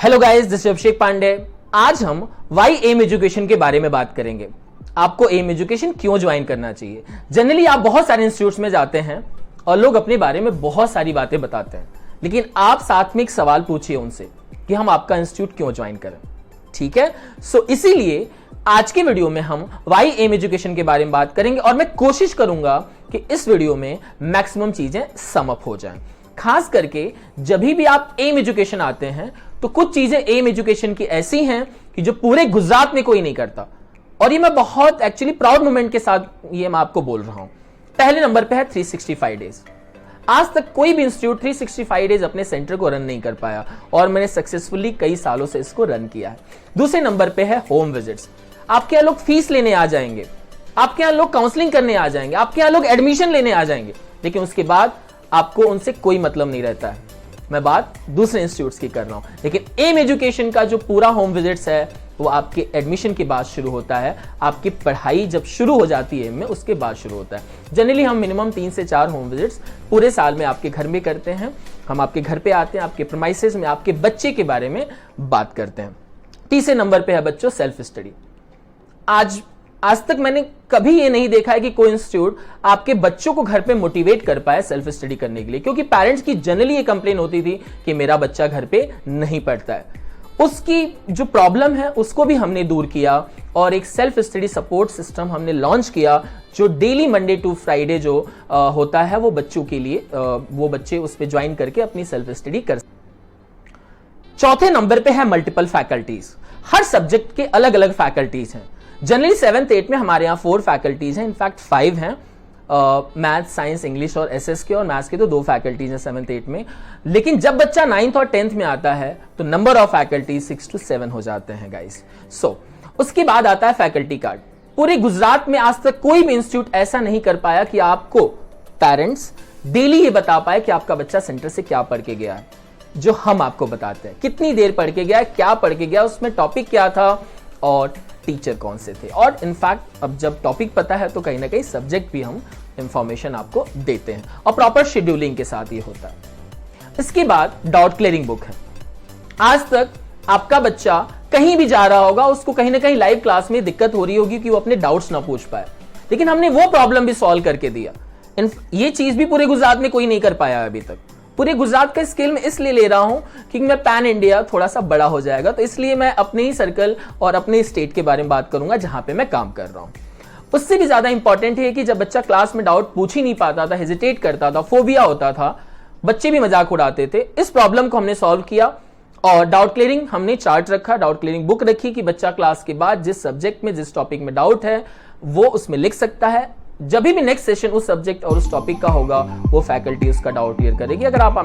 Hello guys, this is अभिषेक पांडे। आज हम Y M education के बारे में बात करेंगे। आपको एम एजुकेशन क्यों ज्वाइन करना चाहिए। जनरली आप बहुत सारे इंस्टीट्यूट्स में जाते हैं और लोग अपने बारे में बहुत सारी बातें बताते हैं, लेकिन आप साथ में एक सवाल पूछिए उनसे कि हम आपका इंस्टीट्यूट क्यों ज्वाइन करें। ठीक है, सो इसीलिए आज के वीडियो में हम वाई एम एजुकेशन के बारे में बात करेंगे और मैं कोशिश करूंगा कि इस वीडियो में मैक्सिमम चीजें सम अप हो जाएं। खास करके जब भी आप एम एजुकेशन आते हैं तो कुछ चीजें एम एजुकेशन की ऐसी हैं कि जो पूरे गुजरात में कोई नहीं करता, और ये मैं बहुत एक्चुअली प्राउड मोमेंट के साथ ये मैं आपको बोल रहा हूं। पहले नंबर पे है 365 डेज। आज तक कोई भी इंस्टीट्यूट 365 डेज अपने सेंटर को रन नहीं कर पाया और मैंने सक्सेसफुली कई सालों से इसको रन किया है। दूसरे नंबर पे है होम विजिट्स। आपके यहाँ लोग फीस लेने आ जाएंगे, आपके यहाँ लोग काउंसलिंग करने आ जाएंगे, आपके यहाँ लोग एडमिशन लेने आ जाएंगे, लेकिन उसके बाद आपको उनसे कोई मतलब नहीं रहता है। मैं बात दूसरे इंस्टीट्यूट्स की कर रहा हूं, लेकिन एम एजुकेशन का जो पूरा होम विजिट्स है वो आपके एडमिशन के बाद शुरू होता है। आपकी पढ़ाई जब शुरू हो जाती है में उसके बाद शुरू होता है। जनरली हम मिनिमम 3 से 4 होम विजिट्स पूरे साल में आपके घर में करते हैं। हम आपके घर पे आते हैं, आपके प्रीमाइसेस में आपके बच्चे के बारे में बात करते हैं। तीसरे नंबर पे है बच्चों सेल्फ स्टडी। आज तक मैंने कभी ये नहीं देखा है कि कोई इंस्टीट्यूट आपके बच्चों को घर पे मोटिवेट कर पाए सेल्फ स्टडी करने के लिए, क्योंकि पेरेंट्स की जनरली ये कंप्लेन होती थी कि मेरा बच्चा घर पे नहीं पढ़ता है। उसकी जो प्रॉब्लम है उसको भी हमने दूर किया और एक सेल्फ स्टडी सपोर्ट सिस्टम हमने लॉन्च किया, जो डेली मंडे टू फ्राइडे जो होता है वो बच्चों के लिए वो बच्चे उस पर ज्वाइन करके अपनी सेल्फ स्टडी कर। चौथे नंबर पे है मल्टीपल फैकल्टीज। हर सब्जेक्ट के अलग अलग फैकल्टीज हैं। जनरली 7th 8th में हमारे यहाँ 4 फैकल्टीज हैं, इनफैक्ट 5 हैं। मैथ, साइंस, इंग्लिश और एसएस के, और मैथ्स के तो 2 फैकल्टीज हैं 7th 8th में। लेकिन जब बच्चा 9th और 10th में आता है तो नंबर ऑफ फैकल्टीज 6 to 7 हो जाते हैं गाइस। सो उसके बाद आता है फैकल्टी कार्ड। पूरे गुजरात में आज तक कोई भी इंस्टीट्यूट ऐसा नहीं कर पाया कि आपको पेरेंट्स डेली ये बता पाए कि आपका बच्चा सेंटर से क्या पढ़ के गया है, जो हम आपको बताते हैं। कितनी देर पढ़ के गया, क्या पढ़ के गया, उसमें टॉपिक क्या था और टीचर कौन से थे। और इनफैक्ट अब जब टॉपिक पता है तो कहीं ना कहीं सब्जेक्ट भी हम इंफॉर्मेशन आपको देते हैं और प्रॉपर शेड्यूलिंग के साथ ये होता है। इसके बाद डाउट क्लियरिंग बुक है। आज तक आपका बच्चा कहीं भी जा रहा होगा, उसको कहीं ना कहीं लाइव क्लास में दिक्कत हो रही होगी कि वो अपने डाउट्स ना पूछ पाए, लेकिन हमने वो प्रॉब्लम भी सॉल्व करके दिया। ये चीज भी पूरे गुजरात में कोई नहीं कर पाया अभी तक। पूरे गुजरात का स्केल में इसलिए ले रहा हूं कि मैं पैन इंडिया थोड़ा सा बड़ा हो जाएगा, तो इसलिए मैं अपने ही सर्कल और अपने स्टेट के बारे में बात करूंगा जहां पे मैं काम कर रहा हूं। उससे भी ज्यादा इंपॉर्टेंट है कि जब बच्चा क्लास में डाउट पूछ ही नहीं पाता था, हेजिटेट करता था, फोबिया होता था, बच्चे भी मजाक उड़ाते थे, इस प्रॉब्लम को हमने सॉल्व किया और डाउट क्लियरिंग हमने चार्ट रखा, डाउट क्लियरिंग बुक रखी कि बच्चा क्लास के बाद जिस सब्जेक्ट में जिस टॉपिक में डाउट है वो उसमें लिख सकता है। जब भी नेक्स्ट सेशन उस सब्जेक्ट और उस टॉपिक का होगा वो फैकल्टी उसका डाउट क्लियर करेगी। अगर आप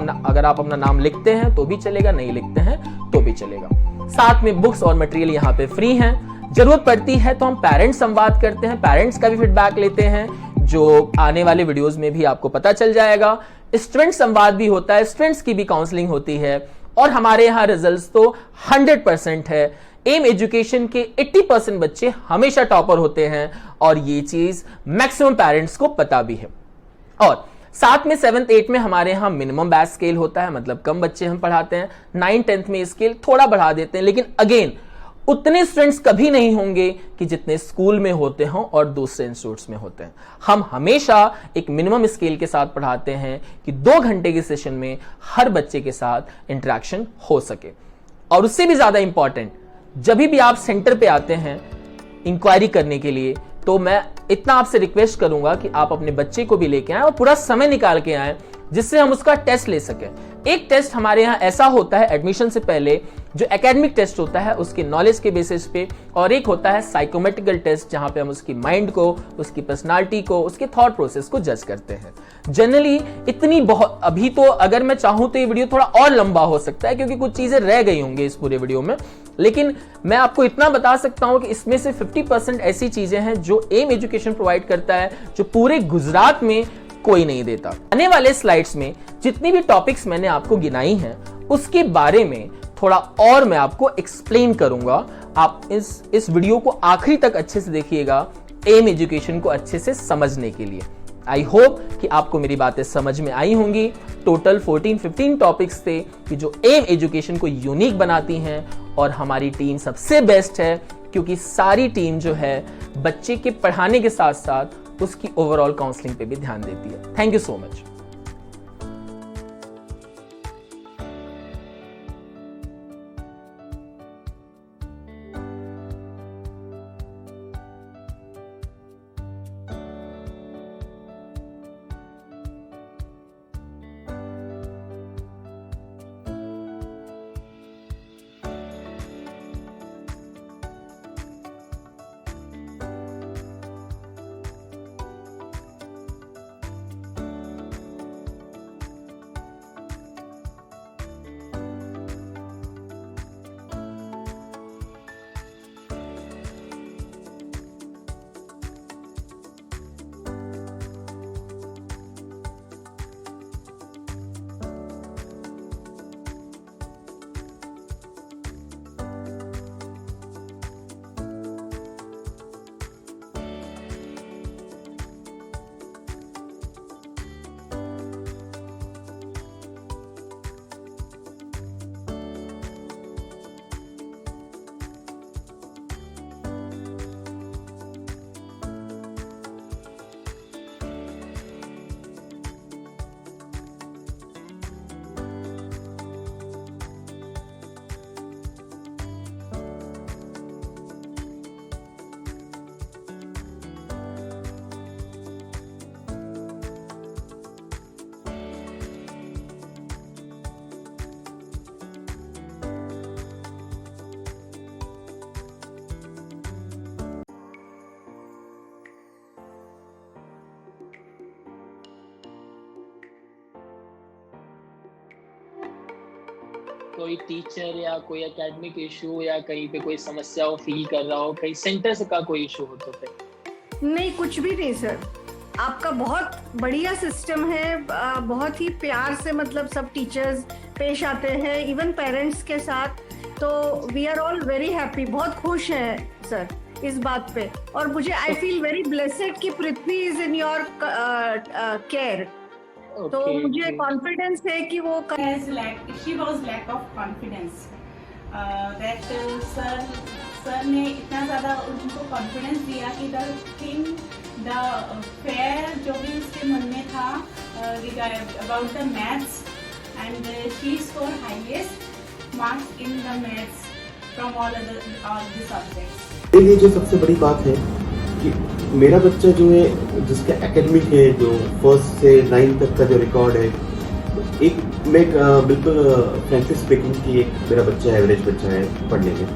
अपना नाम लिखते हैं तो भी चलेगा, नहीं लिखते हैं तो भी चलेगा। साथ में बुक्स और मटेरियल यहाँ पे फ्री हैं। जरूरत पड़ती है तो हम पेरेंट्स संवाद करते हैं, पेरेंट्स का भी फीडबैक लेते हैं, जो आने वाले वीडियोस में भी आपको पता चल जाएगा। स्टूडेंट संवाद भी होता है, स्टूडेंट्स की भी काउंसलिंग होती है और हमारे यहाँ रिजल्ट्स तो 100% है। एम एजुकेशन के 80% बच्चे हमेशा टॉपर होते हैं और ये चीज मैक्सिमम पेरेंट्स को पता भी है। और साथ में 7th 8th में हमारे यहां मिनिमम बैच स्केल होता है, मतलब कम बच्चे हम पढ़ाते हैं। 9th 10th में स्केल थोड़ा बढ़ा देते हैं, लेकिन अगेन उतने स्टूडेंट्स कभी नहीं होंगे कि जितने स्कूल में होते हों और दूसरे इंस्टीट्यूट्स में होते हैं। हम हमेशा एक मिनिमम स्केल के साथ पढ़ाते हैं कि 2 घंटे के सेशन में हर बच्चे के साथ इंटरेक्शन हो सके। और उससे भी ज्यादा इंपॉर्टेंट, जब भी आप सेंटर पे आते हैं इंक्वायरी करने के लिए, तो मैं इतना आपसे रिक्वेस्ट करूंगा कि आप अपने बच्चे को भी लेके आएं और पूरा समय निकाल के आएं, जिससे हम उसका टेस्ट ले सकें। एक टेस्ट हमारे यहाँ ऐसा होता है एडमिशन से पहले, जो एकेडमिक टेस्ट होता है उसके नॉलेज के बेसिस पे, और एक होता है साइकोमेट्रिकल टेस्ट जहां पे हम उसकी माइंड को, उसकी पर्सनालिटी को, उसके थॉट प्रोसेस को जज करते हैं। जनरली इतनी बहुत, अभी तो अगर मैं चाहूं तो ये वीडियो थोड़ा और लंबा हो सकता है क्योंकि कुछ चीजें रह गई होंगी इस पूरे वीडियो में, लेकिन मैं आपको इतना बता सकता हूं कि इसमें से 50% ऐसी चीजें हैं जो एम एजुकेशन प्रोवाइड करता है, जो पूरे गुजरात में कोई नहीं देता। आने वाले स्लाइड्स में जितनी भी टॉपिक्स मैंने आपको गिनाई हैं उसके बारे में थोड़ा और मैं आपको एक्सप्लेन करूंगा। आप इस वीडियो को आखिरी तक अच्छे से देखिएगा एम एजुकेशन को अच्छे से समझने के लिए। आई होप कि आपको मेरी बातें समझ में आई होंगी। टोटल 14-15 टॉपिक्स थे कि जो एम एजुकेशन को यूनिक बनाती हैं, और हमारी टीम सबसे बेस्ट है क्योंकि सारी टीम जो है बच्चे के पढ़ाने के साथ साथ उसकी ओवरऑल काउंसलिंग पे भी ध्यान देती है। Thank you so much. कोई टीचर या कोई एकेडमिक इशू या कहीं पे कोई समस्या हो फील कर रहा हो, कहीं सेंटर से का कोई इशू हो तो फिर नहीं, कुछ भी नहीं सर। आपका बहुत बढ़िया सिस्टम है, बहुत ही प्यार से मतलब सब टीचर्स पेश आते हैं, इवन पेरेंट्स के साथ। तो we are all very happy, बहुत खुश हैं सर इस बात पे। और मुझे आई फील वेरी ब्लेसेड कि पृथ्वी इज इन योर केयर। तो मुझे कॉन्फिडेंस है कि वो she was lack of confidence that sir ने इतना ज़्यादा उनको कॉन्फिडेंस दिया कि द फेयर जो भी उसके मन में था about the maths, and she score highest marks in the maths from all the subjects. ये जो सबसे बड़ी बात है कि मेरा बच्चा जो है जिसका एकेडमिक है, जो 1st से 9th तक का जो रिकॉर्ड है, एक मैं बिल्कुल फ्रेंकली स्पीकिंग कि एक मेरा बच्चा एवरेज बच्चा है पढ़ने में,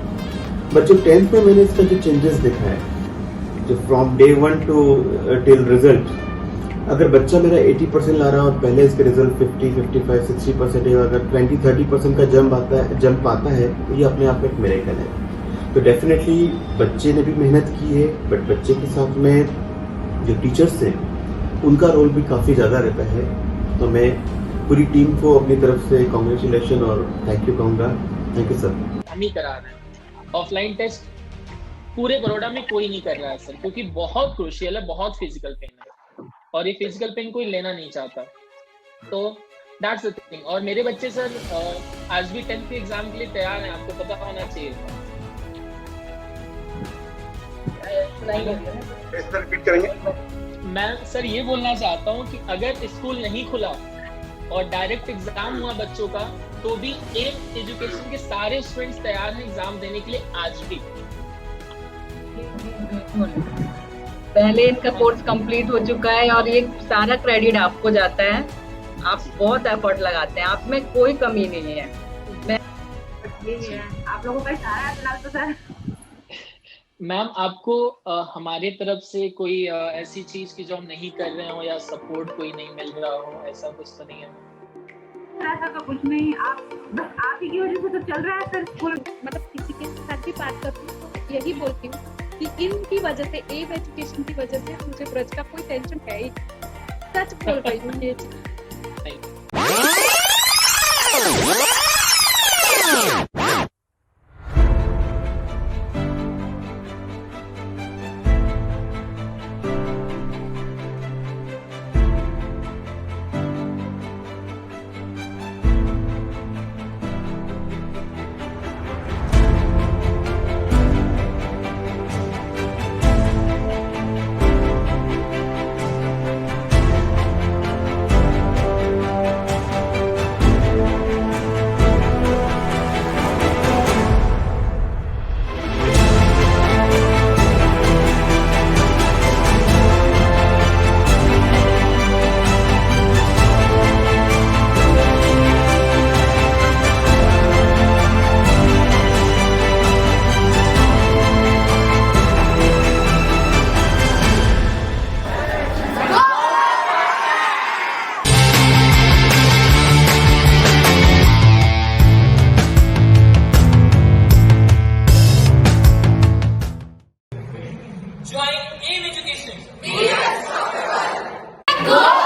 बट जो 10th में मैंने इसका जो चेंजेस देखा है, जो from day 1 to till result, अगर बच्चा मेरा 80% ला रहा है और पहले इसके रिजल्ट 50, 55, 60% है, अगर 20-30% का जंप आता है तो ये अपने आप में एक मिरेकल है। तो डेफिनेटली बच्चे ने भी मेहनत की है, बट बच्चे के साथ में जो टीचर्स हैं उनका रोल भी काफ़ी ज़्यादा रहता है। तो मैं पूरी टीम को अपनी तरफ से कांग्रेचुलेशन और थैंक यू कहूँगा। Thank you sir. हम ही करा रहे हैं ऑफलाइन टेस्ट, पूरे बड़ौदा में कोई नहीं कर रहा है सर, क्योंकि बहुत क्रूशियल है, बहुत फिजिकल पेन है और ये फिजिकल पेन कोई लेना नहीं चाहता। तो दैट्स द थिंग। और मेरे बच्चे सर आज भी 10th के एग्जाम के लिए तैयार हैं, आपको पता होना चाहिए। मैं सर ये बोलना चाहता हूँ कि अगर स्कूल नहीं खुला और डायरेक्ट एग्जाम हुआ बच्चों का, तो भी एक एजुकेशन के सारे स्टूडेंट्स तैयार हैं एग्जाम देने के लिए आज भी। पहले इनका कोर्स कंप्लीट हो चुका है और ये सारा क्रेडिट आपको जाता है। आप बहुत एफर्ट लगाते हैं, आप में कोई कमी नहीं है। आप लोगों का सारा तो सर। मैम आपको हमारे तरफ से कोई ऐसी चीज की जो हम नहीं कर रहे हो या सपोर्ट कोई नहीं मिल रहा हो, ऐसा कुछ तो नहीं है? ऐसा तो कुछ नहीं, आप बस आप ही की वजह से तो चल रहा है सर स्कूल। मतलब किसी के साथ भी बात करती हूँ तो यही बोलती हूँ कि इनकी वजह से, एम एजुकेशन की वजह से मुझे ब्रज का कोई टेंशन है ही। सच बोल रही हूँ ये चीज। Go